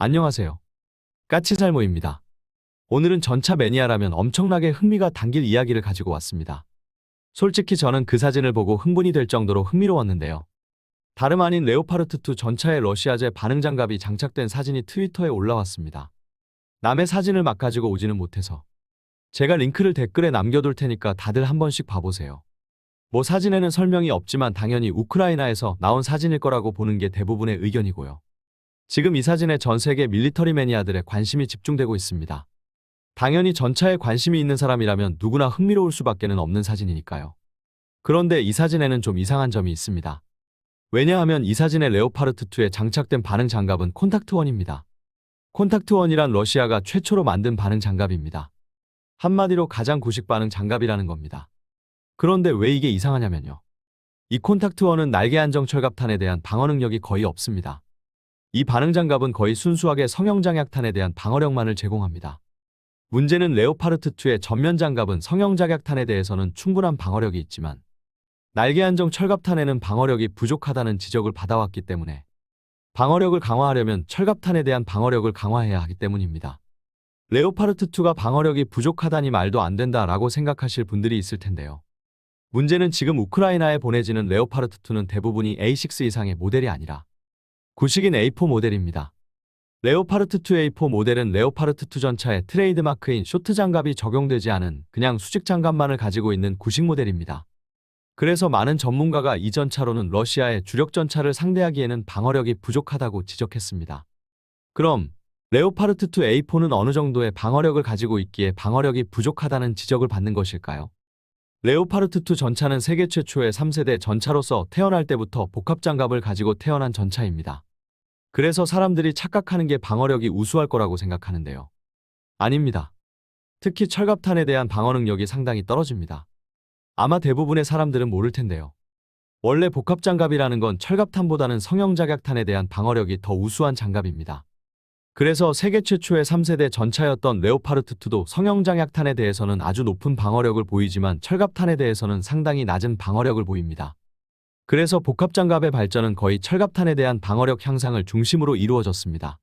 안녕하세요. 까치살모입니다. 오늘은 전차 매니아라면 엄청나게 흥미가 당길 이야기를 가지고 왔습니다. 솔직히 저는 그 사진을 보고 흥분이 될 정도로 흥미로웠는데요. 다름 아닌 레오파르트2 전차의 러시아제 반응 장갑이 장착된 사진이 트위터에 올라왔습니다. 남의 사진을 막 가지고 오지는 못해서 제가 링크를 댓글에 남겨둘 테니까 다들 한 번씩 봐보세요. 뭐 사진에는 설명이 없지만 당연히 우크라이나에서 나온 사진일 거라고 보는 게 대부분의 의견이고요. 지금 이 사진에 전 세계 밀리터리 매니아들의 관심이 집중되고 있습니다. 당연히 전차에 관심이 있는 사람이라면 누구나 흥미로울 수밖에는 없는 사진이니까요. 그런데 이 사진에는 좀 이상한 점이 있습니다. 왜냐하면 이 사진의 레오파르트2에 장착된 반응 장갑은 콘탁트1입니다. 콘탁트1이란 러시아가 최초로 만든 반응 장갑입니다. 한마디로 가장 구식 반응 장갑이라는 겁니다. 그런데 왜 이게 이상하냐면요. 이 콘탁트1은 날개 안정 철갑탄에 대한 방어 능력이 거의 없습니다. 이 반응 장갑은 거의 순수하게 성형장약탄에 대한 방어력만을 제공합니다. 문제는 레오파르트2의 전면 장갑은 성형장약탄에 대해서는 충분한 방어력이 있지만 날개 안정 철갑탄에는 방어력이 부족하다는 지적을 받아왔기 때문에 방어력을 강화하려면 철갑탄에 대한 방어력을 강화해야 하기 때문입니다. 레오파르트2가 방어력이 부족하다니 말도 안 된다라고 생각하실 분들이 있을 텐데요. 문제는 지금 우크라이나에 보내지는 레오파르트2는 대부분이 A6 이상의 모델이 아니라 구식인 A4 모델입니다. 레오파르트2 A4 모델은 레오파르트2 전차의 트레이드마크인 쇼트 장갑이 적용되지 않은 그냥 수직 장갑만을 가지고 있는 구식 모델입니다. 그래서 많은 전문가가 이 전차로는 러시아의 주력 전차를 상대하기에는 방어력이 부족하다고 지적했습니다. 그럼 레오파르트2 A4는 어느 정도의 방어력을 가지고 있기에 방어력이 부족하다는 지적을 받는 것일까요? 레오파르트2 전차는 세계 최초의 3세대 전차로서 태어날 때부터 복합장갑을 가지고 태어난 전차입니다. 그래서 사람들이 착각하는 게 방어력이 우수할 거라고 생각하는데요. 아닙니다. 특히 철갑탄에 대한 방어 능력이 상당히 떨어집니다. 아마 대부분의 사람들은 모를 텐데요. 원래 복합장갑이라는 건 철갑탄보다는 성형작약탄에 대한 방어력이 더 우수한 장갑입니다. 그래서 세계 최초의 3세대 전차였던 레오파르트2도 성형장약탄에 대해서는 아주 높은 방어력을 보이지만 철갑탄에 대해서는 상당히 낮은 방어력을 보입니다. 그래서 복합장갑의 발전은 거의 철갑탄에 대한 방어력 향상을 중심으로 이루어졌습니다.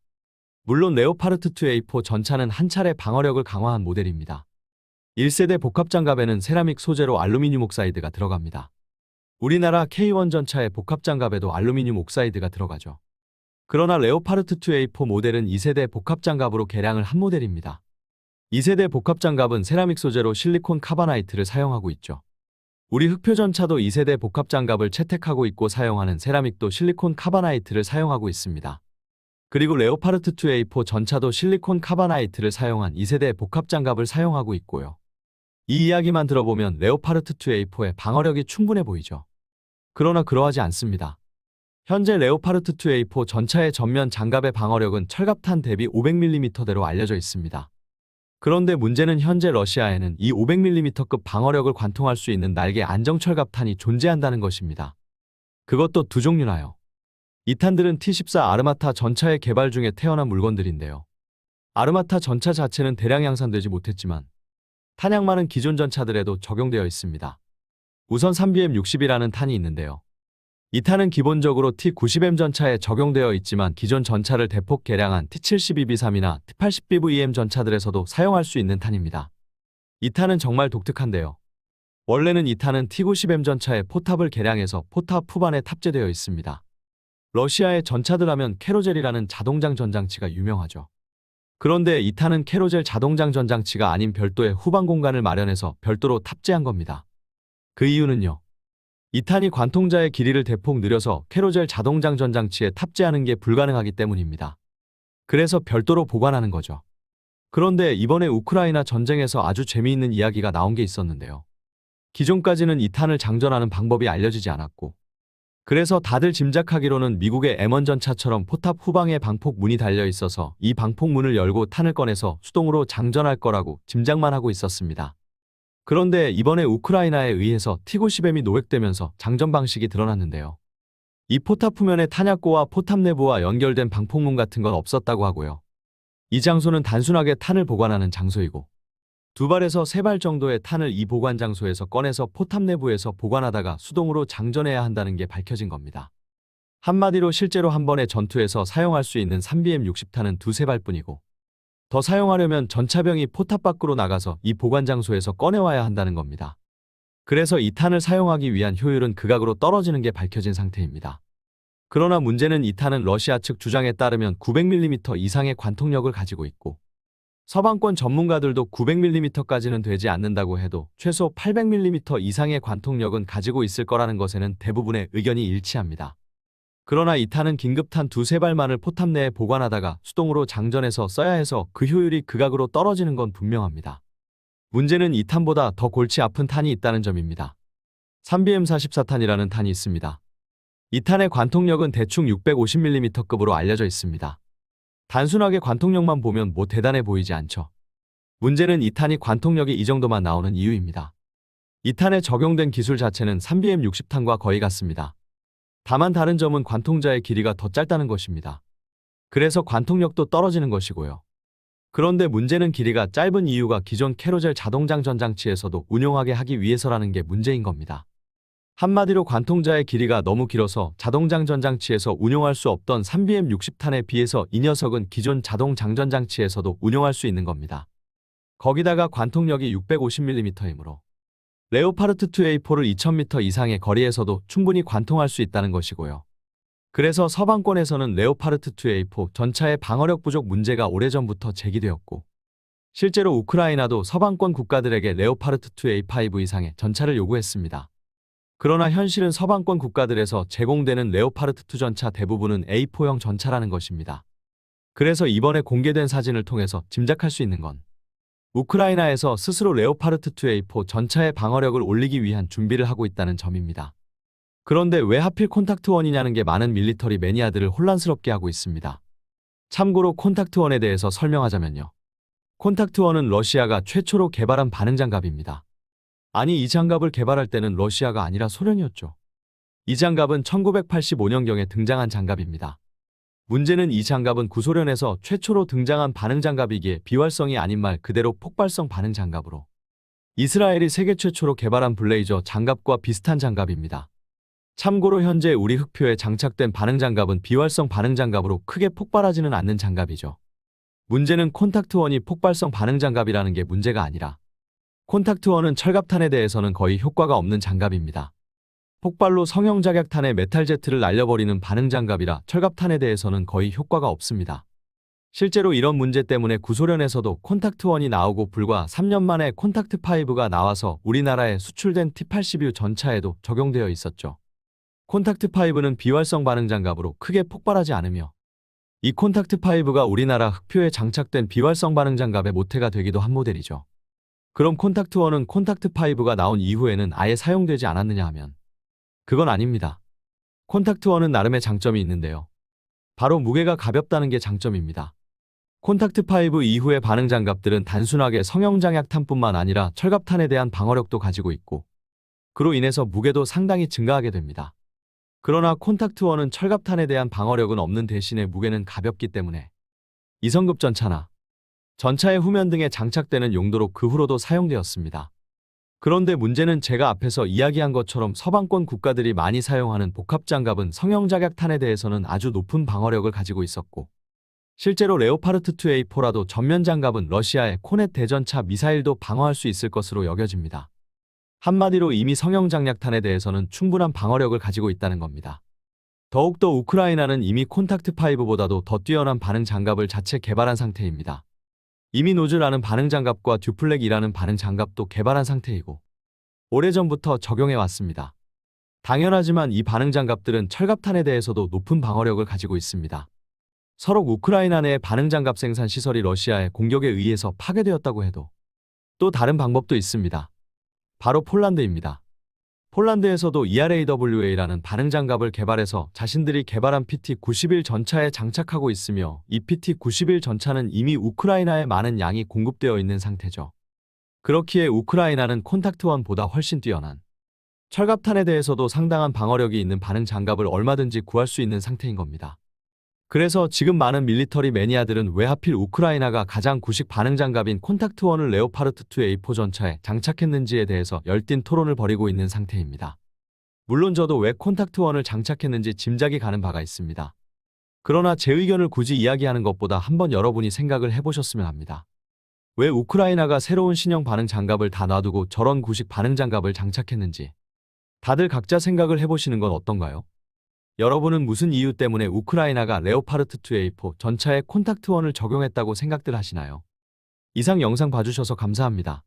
물론 레오파르트2 A4 전차는 한 차례 방어력을 강화한 모델입니다. 1세대 복합장갑에는 세라믹 소재로 알루미늄 옥사이드가 들어갑니다. 우리나라 K1 전차의 복합장갑에도 알루미늄 옥사이드가 들어가죠. 그러나 레오파르트2 A4 모델은 2세대 복합장갑으로 개량을 한 모델입니다. 2세대 복합장갑은 세라믹 소재로 실리콘 카바나이트를 사용하고 있죠. 우리 흑표전차도 2세대 복합장갑을 채택하고 있고 사용하는 세라믹도 실리콘 카바나이트를 사용하고 있습니다. 그리고 레오파르트2 A4 전차도 실리콘 카바나이트를 사용한 2세대 복합장갑을 사용하고 있고요. 이 이야기만 들어보면 레오파르트2 A4의 방어력이 충분해 보이죠. 그러나 그러하지 않습니다. 현재 레오파르트2 A4 전차의 전면 장갑의 방어력은 철갑탄 대비 500mm대로 알려져 있습니다. 그런데 문제는 현재 러시아에는 이 500mm급 방어력을 관통할 수 있는 날개 안정 철갑탄이 존재한다는 것입니다. 그것도 두 종류나요. 이 탄들은 T-14 아르마타 전차의 개발 중에 태어난 물건들인데요. 아르마타 전차 자체는 대량 양산되지 못했지만 탄약 많은 기존 전차들에도 적용되어 있습니다. 우선 3BM60이라는 탄이 있는데요. 이 탄은 기본적으로 T-90M 전차에 적용되어 있지만 기존 전차를 대폭 개량한 T-72B3이나 T-80BVM 전차들에서도 사용할 수 있는 탄입니다. 이 탄은 정말 독특한데요. 원래는 이 탄은 T-90M 전차의 포탑을 개량해서 포탑 후반에 탑재되어 있습니다. 러시아의 전차들 하면 캐로젤이라는 자동장 전장치가 유명하죠. 그런데 이 탄은 캐로젤 자동장 전장치가 아닌 별도의 후방 공간을 마련해서 별도로 탑재한 겁니다. 그 이유는요. 이 탄이 관통자의 길이를 대폭 늘려서 캐로젤 자동장 전장치에 탑재하는 게 불가능하기 때문입니다. 그래서 별도로 보관하는 거죠. 그런데 이번에 우크라이나 전쟁에서 아주 재미있는 이야기가 나온 게 있었는데요. 기존까지는 이 탄을 장전하는 방법이 알려지지 않았고 그래서 다들 짐작하기로는 미국의 M1 전차처럼 포탑 후방에 방폭 문이 달려 있어서 이 방폭 문을 열고 탄을 꺼내서 수동으로 장전할 거라고 짐작만 하고 있었습니다. 그런데 이번에 우크라이나에 의해서 T-90M이 노획되면서 장전 방식이 드러났는데요. 이 포탑 후면에 탄약고와 포탑 내부와 연결된 방폭문 같은 건 없었다고 하고요. 이 장소는 단순하게 탄을 보관하는 장소이고 2발에서 3발 정도의 탄을 이 보관 장소에서 꺼내서 포탑 내부에서 보관하다가 수동으로 장전해야 한다는 게 밝혀진 겁니다. 한마디로 실제로 한 번의 전투에서 사용할 수 있는 3BM60탄은 두세 발뿐이고 더 사용하려면 전차병이 포탑 밖으로 나가서 이 보관 장소에서 꺼내와야 한다는 겁니다. 그래서 이 탄을 사용하기 위한 효율은 극악으로 떨어지는 게 밝혀진 상태입니다. 그러나 문제는 이 탄은 러시아 측 주장에 따르면 900mm 이상의 관통력을 가지고 있고 서방권 전문가들도 900mm까지는 되지 않는다고 해도 최소 800mm 이상의 관통력은 가지고 있을 거라는 것에는 대부분의 의견이 일치합니다. 그러나 이 탄은 긴급탄 두세 발만을 포탑 내에 보관하다가 수동으로 장전해서 써야 해서 그 효율이 극악으로 떨어지는 건 분명합니다. 문제는 이 탄보다 더 골치 아픈 탄이 있다는 점입니다. 3BM44탄이라는 탄이 있습니다. 이 탄의 관통력은 대충 650mm급으로 알려져 있습니다. 단순하게 관통력만 보면 뭐 대단해 보이지 않죠. 문제는 이 탄이 관통력이 이 정도만 나오는 이유입니다. 이 탄에 적용된 기술 자체는 3BM60탄과 거의 같습니다. 다만 다른 점은 관통자의 길이가 더 짧다는 것입니다. 그래서 관통력도 떨어지는 것이고요. 그런데 문제는 길이가 짧은 이유가 기존 캐로젤 자동장전 장치에서도 운용하게 하기 위해서라는 게 문제인 겁니다. 한마디로 관통자의 길이가 너무 길어서 자동장전 장치에서 운용할 수 없던 3BM60탄에 비해서 이 녀석은 기존 자동장전 장치에서도 운용할 수 있는 겁니다. 거기다가 관통력이 650mm이므로 레오파르트2A4를 2000m 이상의 거리에서도 충분히 관통할 수 있다는 것이고요. 그래서 서방권에서는 레오파르트2A4 전차의 방어력 부족 문제가 오래전부터 제기되었고 실제로 우크라이나도 서방권 국가들에게 레오파르트2A5 이상의 전차를 요구했습니다. 그러나 현실은 서방권 국가들에서 제공되는 레오파르트2 전차 대부분은 A4형 전차라는 것입니다. 그래서 이번에 공개된 사진을 통해서 짐작할 수 있는 건 우크라이나에서 스스로 레오파르트2A4 전차의 방어력을 올리기 위한 준비를 하고 있다는 점입니다. 그런데 왜 하필 콘탁트1이냐는 게 많은 밀리터리 매니아들을 혼란스럽게 하고 있습니다. 참고로 콘탁트1에 대해서 설명하자면요. 콘탁트1은 러시아가 최초로 개발한 반응장갑입니다. 아니, 이 장갑을 개발할 때는 러시아가 아니라 소련이었죠. 이 장갑은 1985년경에 등장한 장갑입니다. 문제는 이 장갑은 구소련에서 최초로 등장한 반응장갑이기에 비활성이 아닌 말 그대로 폭발성 반응장갑으로 이스라엘이 세계 최초로 개발한 블레이저 장갑과 비슷한 장갑입니다. 참고로 현재 우리 흑표에 장착된 반응장갑은 비활성 반응장갑으로 크게 폭발하지는 않는 장갑이죠. 문제는 콘탁트1이 폭발성 반응장갑이라는 게 문제가 아니라 콘탁트1은 철갑탄에 대해서는 거의 효과가 없는 장갑입니다. 폭발로 성형작약탄의 메탈제트를 날려버리는 반응장갑이라 철갑탄에 대해서는 거의 효과가 없습니다. 실제로 이런 문제 때문에 구소련에서도 콘탁트1이 나오고 불과 3년 만에 콘탁트5가 나와서 우리나라에 수출된 T-80U 전차에도 적용되어 있었죠. 콘탁트5는 비활성 반응장갑으로 크게 폭발하지 않으며 이 콘탁트5가 우리나라 흑표에 장착된 비활성 반응장갑의 모태가 되기도 한 모델이죠. 그럼 콘탁트1은 콘탁트5가 나온 이후에는 아예 사용되지 않았느냐 하면 그건 아닙니다. 콘탁트1은 나름의 장점이 있는데요. 바로 무게가 가볍다는 게 장점입니다. 콘탁트5 이후의 반응장갑들은 단순하게 성형장약탄뿐만 아니라 철갑탄에 대한 방어력도 가지고 있고 그로 인해서 무게도 상당히 증가하게 됩니다. 그러나 콘탁트1은 철갑탄에 대한 방어력은 없는 대신에 무게는 가볍기 때문에 2성급 전차나 전차의 후면 등에 장착되는 용도로 그 후로도 사용되었습니다. 그런데 문제는 제가 앞에서 이야기한 것처럼 서방권 국가들이 많이 사용하는 복합장갑은 성형작약탄에 대해서는 아주 높은 방어력을 가지고 있었고 실제로 레오파르트2A4라도 전면장갑은 러시아의 코넷 대전차 미사일도 방어할 수 있을 것으로 여겨집니다. 한마디로 이미 성형장약탄에 대해서는 충분한 방어력을 가지고 있다는 겁니다. 더욱더 우크라이나는 이미 콘탁트5보다도 더 뛰어난 반응장갑을 자체 개발한 상태입니다. 이미 노즐라는 반응장갑과 듀플렉이라는 반응장갑도 개발한 상태이고 오래전부터 적용해왔습니다. 당연하지만 이 반응장갑들은 철갑탄에 대해서도 높은 방어력을 가지고 있습니다. 서로 우크라이나 내 반응장갑 생산 시설이 러시아의 공격에 의해서 파괴되었다고 해도 또 다른 방법도 있습니다. 바로 폴란드입니다. 폴란드에서도 ERAWA라는 반응장갑을 개발해서 자신들이 개발한 PT-91 전차에 장착하고 있으며 이 PT-91 전차는 이미 우크라이나에 많은 양이 공급되어 있는 상태죠. 그렇기에 우크라이나는 콘탁트1보다 훨씬 뛰어난 철갑탄에 대해서도 상당한 방어력이 있는 반응장갑을 얼마든지 구할 수 있는 상태인 겁니다. 그래서 지금 많은 밀리터리 매니아들은 왜 하필 우크라이나가 가장 구식 반응장갑인 콘탁트1을 레오파르트2A4 전차에 장착했는지에 대해서 열띤 토론을 벌이고 있는 상태입니다. 물론 저도 왜 콘탁트1을 장착했는지 짐작이 가는 바가 있습니다. 그러나 제 의견을 굳이 이야기하는 것보다 한번 여러분이 생각을 해보셨으면 합니다. 왜 우크라이나가 새로운 신형 반응 장갑을 다 놔두고 저런 구식 반응 장갑을 장착했는지 다들 각자 생각을 해보시는 건 어떤가요? 여러분은 무슨 이유 때문에 우크라이나가 레오파르트 2A4 전차에 콘탁트1을 적용했다고 생각들 하시나요? 이상 영상 봐주셔서 감사합니다.